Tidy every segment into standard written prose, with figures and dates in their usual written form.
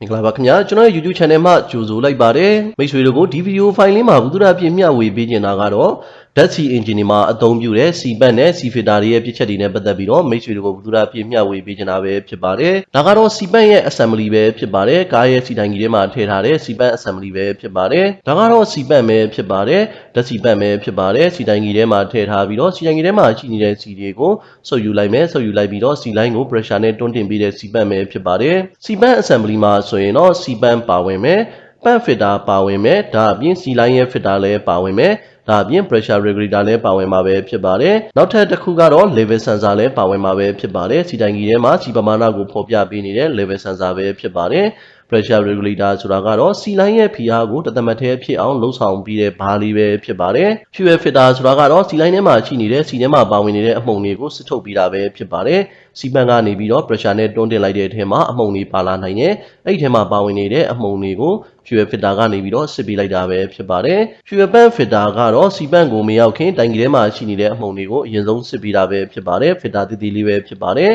မင်္ဂလာပါခင်ဗျာကျွန်တော်ရဲ့ YouTube channel မှာကြိုဆိုလိုက်ပါတယ်မိတ်ဆွေတို့ကိုဒီဗီဒီယိုဖိုင်လေးမှာဘုသူဒ္ဓအဖြစ်မျှဝေပေးနေတာကတော့ဓာတ်ဆီအင်ဂျင်တွေမှာအသုံးပြုတဲ့စီပတ်နဲ့စီဖစ်တာတွေရဲ့ပြစ်ချက်တွေနဲ့ပတ်သက်ပြီးတော့မိတ်ဆွေတို့ကိုဘုသူဒ္ဓအဖြစ်မျှဝေပေးနေတာပဲဖြစ်ပါတယ်ဒါကတော့စီပတ်ရဲ့ assembly ပဲဖြစ်ပါတယ်ကားရဲ့စီတိုင်ကြီးထဲမှာထည့်ထားတဲ့စီပတ် assembly ပဲဖြစ်ပါတယ်ဒါကတော့စီပတ်ပဲဖြစ်ပါတယ်ဓာတ်စီပတ်ပဲဖြစ်ပါတယ်စီတိုင်ကြီးထဲမှာထည့်ထားပြီးတော့စီတိုင်ကြီးထဲမှာရှိနေတဲ့စီတွေကိုဆုပ်ယူလိုက်မယ်ဆုပ်ယူလိုက်ပြီးတော့စီလိုင်းကို pressure နဲ့တွန်းတင်ပေးတဲ့စီပတ်ပဲဖြစ်ပါတယ်စီပတ် assembly မှာဆိုရင်တော့စီပတ်ပါဝင်မယ်ပန့်ဖစ်တာပါဝင်မယ်ဒါအပြင်စီလိုင်းရဲ့ဖစ်တာလည်းပါဝင်မယ်ဒါအပြင် pressure regulator လည်းပါဝင်မှာပဲဖြစ်ပါတယ်နောက်ထပ်တစ်ခုကတော့ level sensor လည်းပါဝင်မှာပဲဖြစ်ပါတယ်စီတိုင်ကြီးထဲမှာစီပမာဏကိုဖော်ပြပေးနေတဲ့ level sensor ပဲဖြစ်ပါတယ် pressure regulator ဆိုတာကတော့စီလိုင်းရဲ့ဖိအားကိုတသမတ်သေးဖြစ်အောင်လှုပ်ဆောင်ပြီးတဲ့ဘားလေးပဲဖြစ်ပါတယ် fuel filter ဆိုတာကတော့စီလိုင်းထဲမှာရှိနေတဲ့စီထဲမှာပါဝင်နေတဲ့အမှုန်တွေကိုစစ်ထုတ်ပြီးတာပဲဖြစ်ပါတယ်စီပန်ကနေပြီးတော့ pressure နဲ့တွန်းတင်လိုက်တဲ့အထက်မှာအမှုန်တွေပါလာနိုင်တယ်အဲ့ဒီထဲမှာပါဝင်နေတဲ့အမှုန်တွေကို fuel filter ကနေပြီးတော့စစ်ပေးလိုက်တာပဲဖြစ်ပါတယ် fuel pump filter ကတော့စီပန်ကိုမရောက်ခင်တိုင်ကြီးထဲမှာရှိနေတဲ့အမှုန်တွေကိုအရင်ဆုံးစစ်ပေးတာပဲဖြစ်ပါတယ် filter တည်တည်လေးပဲဖြစ်ပါတယ်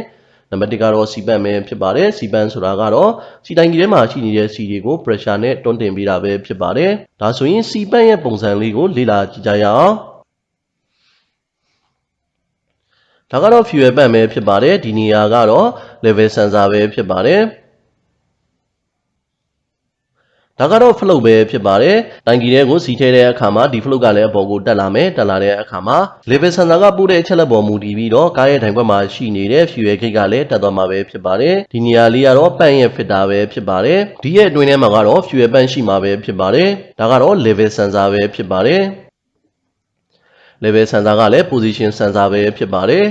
နံပါတ်1ကတော့စီပန်ပဲဖြစ်ပါတယ်စီပန်ဆိုတာကတော့စီတိုင်ကြီးထဲမှာရှိနေတဲ့စီတွေကို pressure နဲ့တွန်းတင်ပေးတာပဲဖြစ်ပါတယ်ဒါဆိုရင်စီပန်ရဲ့ပုံစံလေးကိုလေ့လာကြည့်ကြရအောင်ဒါကတော့ fuel pump ပဲဖြစ်ပါတယ်ဒီနေရာကတော့ level sensor ပဲဖြစ်ပါတယ်ဒါကတော့ float ပဲဖြစ်ပါတယ်တိုင်ကြီးထဲကိုစီထည့်တဲ့အခါမှာဒီ float ကလည်းအပေါ်ကိုတက်လာမယ်တက်လာတဲ့အခါမှာ level sensor ကပို့တဲ့အချက်လက်ပေါ်မူတည်ပြီးတော့ကားရဲ့တိုင်ဘက်မှာရှိနေတဲ့ fuel gauge ကလည်းတက်သွားမှာပဲဖြစ်ပါတယ်ဒီနေရာလေးကတော့ပန့်ရဲ့ filter ပဲဖြစ်ပါတယ်ဒီရဲ့အတွင်းထဲမှာကတော့ fuel pump ရှိမှာပဲဖြစ်ပါတယ်ဒါကတော့ level sensor ပဲဖြစ်ပါတယ် level sensor ကလည်း position sensor ပဲဖြစ်ပါတယ်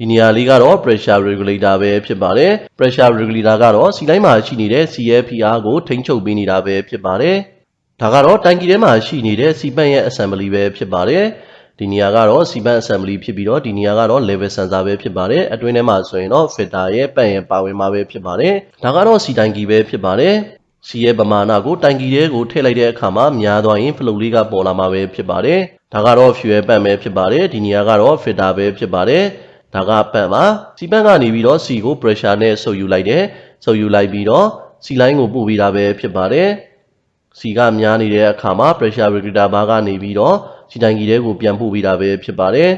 ဒီနေရာလေးကတော့ pressure regulator ပဲဖြစ်ပါတယ် pressure regulator ကတော့စီလိုင်းမှာရှိနေတဲ့ CFPR ကိုထိန်းချုပ်ပေးနေတာပဲဖြစ်ပါတယ်ဒါကတော့တိုင်ကြီးထဲမှာရှိနေတဲ့စီပန့်ရဲ့ assembly ပဲဖြစ်ပါတယ်ဒီနေရာကတော့စီပန့် assembly ဖြစ်ပြီးတော့ဒီနေရာကတော့ level sensor ပဲဖြစ်ပါတယ်အတွင်းထဲမှာဆိုရင်တော့ filter ရဲ့ပန့်ရဲ့ပါဝင်မှာပဲဖြစ်ပါတယ်ဒါကတော့စီတိုင်ကြီးပဲဖြစ်ပါတယ်စီရဲ့ပမာဏကိုတိုင်ကြီးထဲကိုထည့်လိုက်တဲ့အခါမှာများသွားရင် flow လေးကပေါ်လာမှာပဲဖြစ်ပါတယ်ဒါကတော့ fuel pump ပဲဖြစ်ပါတယ်ဒီနေရာကတော့ filter ပဲဖြစ်ပါတယ်ဒါကပန့်ပါစီပန့်ကနေပြီးတော့စီကို pressure နဲ့ဆုပ်ယူလိုက်တယ်ဆုပ်ယူလိုက်ပြီးတော့စီလိုင်းကိုပို့ပေးတာပဲဖြစ်ပါတယ်စီကများနေတဲ့အခါမှာ pressure regulator ဘာကနေပြီးတော့စီတိုင်ကြီးထဲကိုပြန်ပို့ပေးတာပဲဖြစ်ပါတယ်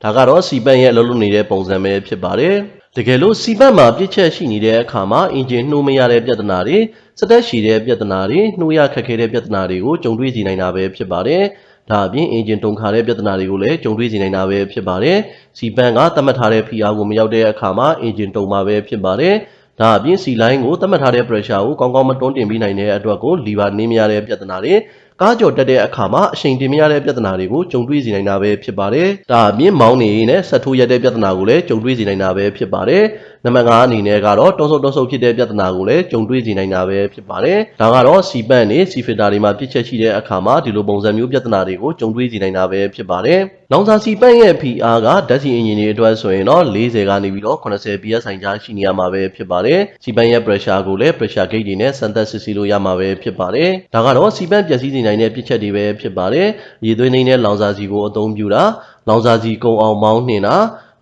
ဒါကတော့စီပန့်ရဲ့အလုပ်လုပ်နေတဲ့ပုံစံပဲဖြစ်ပါတယ်တကယ်လို့စီပန့်မှာပြစ်ချက်ရှိနေတဲ့အခါမှာအင်ဂျင်နှိုးမရတဲ့ပြဿနာတွေစက်တက်ရှည်တဲ့ပြဿနာတွေနှိုးရခက်ခဲတဲ့ပြဿနာတွေကိုကြုံတွေ့စေနိုင်တာပဲဖြစ်ပါတယ်ဒါအပြင်အင်ဂျင်တုံခါတဲ့ပြဿနာတွေကိုလည်းကြုံတွေ့စေနိုင်တာပဲဖြစ်ပါတယ်စီပန်ကသတ်မှတ်ထားတဲ့ဖိအားကိုမရောက်တဲ့အခါမှာအင်ဂျင်တုံမှာပဲဖြစ်ပါတယ်ဒါအပြင်စီလိုင်းကိုသတ်မှတ်ထားတဲ့ pressure ကိုကောင်းကောင်းမတွန်းတင်ပေးနိုင်တဲ့အတွက်ကိုလီဗာနင်းမရတဲ့ပြဿနာတွေကားကြော်တက်တဲ့အခါမှာအရှိန်တင်မရတဲ့ပြဿနာတွေကိုကြုံတွေ့စေနိုင်တာပဲဖြစ်ပါတယ်ဒါအပြင်မောင်းနေနဲ့ဆက်ထိုးရတဲ့ပြဿနာကိုလည်းကြုံတွေ့စေနိုင်တာပဲဖြစ်ပါတယ်နံပါတ်5အနေနဲ့ကတော့တွန်းဆုပ်ဖြစ်တဲ့ပြဿနာကိုလည်းကြုံတွေ့စေနိုင်တာပဲဖြစ်ပါတယ်ဒါကတော့စီပန့်နေစီဖစ်တာတွေမှာပြစ်ချက်ရှိတဲ့အခါမှာဒီလိုပုံစံမျိုးပြဿနာတွေကိုကြုံတွေ့စေနိုင်တာပဲဖြစ်ပါတယ်လောင်စာစီပန့်ရဲ့ PR ကဓာတ်ဆီအင်ဂျင်တွေအတွက်ဆိုရင်တော့40ကနေပြီးတော့80 psi ကြားရှိနေရမှာပဲဖြစ်ပါတယ်စီပန့်ရဲ့ pressure ကိုလည်း pressure gauge တွေနဲ့စမ်းသပ်စစ်ဆေးလို့ရမှာပဲဖြစ်ပါတယ်ဒါကတော့စီပန့်ပျက်စီးစေနိုင်တဲ့ပြစ်ချက်တွေပဲဖြစ်ပါတယ်ရေသွင်းနေတဲ့လောင်စာစီကိုအသုံးပြုတာလောင်စာစီကုန်အောင်မောင်းနှင်တာ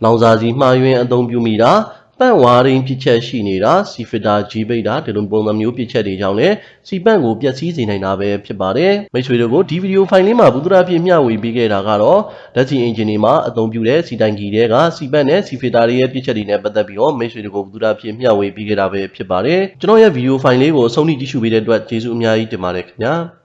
လောင်စာစီမှားယွင်းအသုံးပြုမိတာပန့်ဝါရင်းပြစ်ချက်ရှိနေတာစီဖစ်တာဂျီပိတ်တာဒီလိုပုံစံမျိုးပြစ်ချက်တွေကြောင့်လည်းစီပန့်ကိုပျက်စီးစေနိုင်တာပဲဖြစ်ပါတယ်မိတ်ဆွေတို့ကိုဒီဗီဒီယိုဖိုင်လေးမှာဘုသူဒ္ဓအဖြစ်မျှဝေပေးခဲ့တာကတော့ဓာတ်ဆီအင်ဂျင်တွေမှာအသုံးပြုတဲ့စီတိုင်ကြီးတွေကစီပန့်နဲ့စီဖစ်တာတွေရဲ့ပြစ်ချက်တွေနဲ့ပတ်သက်ပြီးတော့မိတ်ဆွေတို့ကိုဘုသူဒ္ဓအဖြစ်မျှဝေပေးခဲ့တာပဲဖြစ်ပါတယ်ကျွန်တော်ရဲ့ဗီဒီယိုဖိုင်လေးကိုအဆုံးထိကြည့်ရှုပေးတဲ့အတွက်ကျေးဇူးအများကြီးတင်ပါတယ်ခင်ဗျာ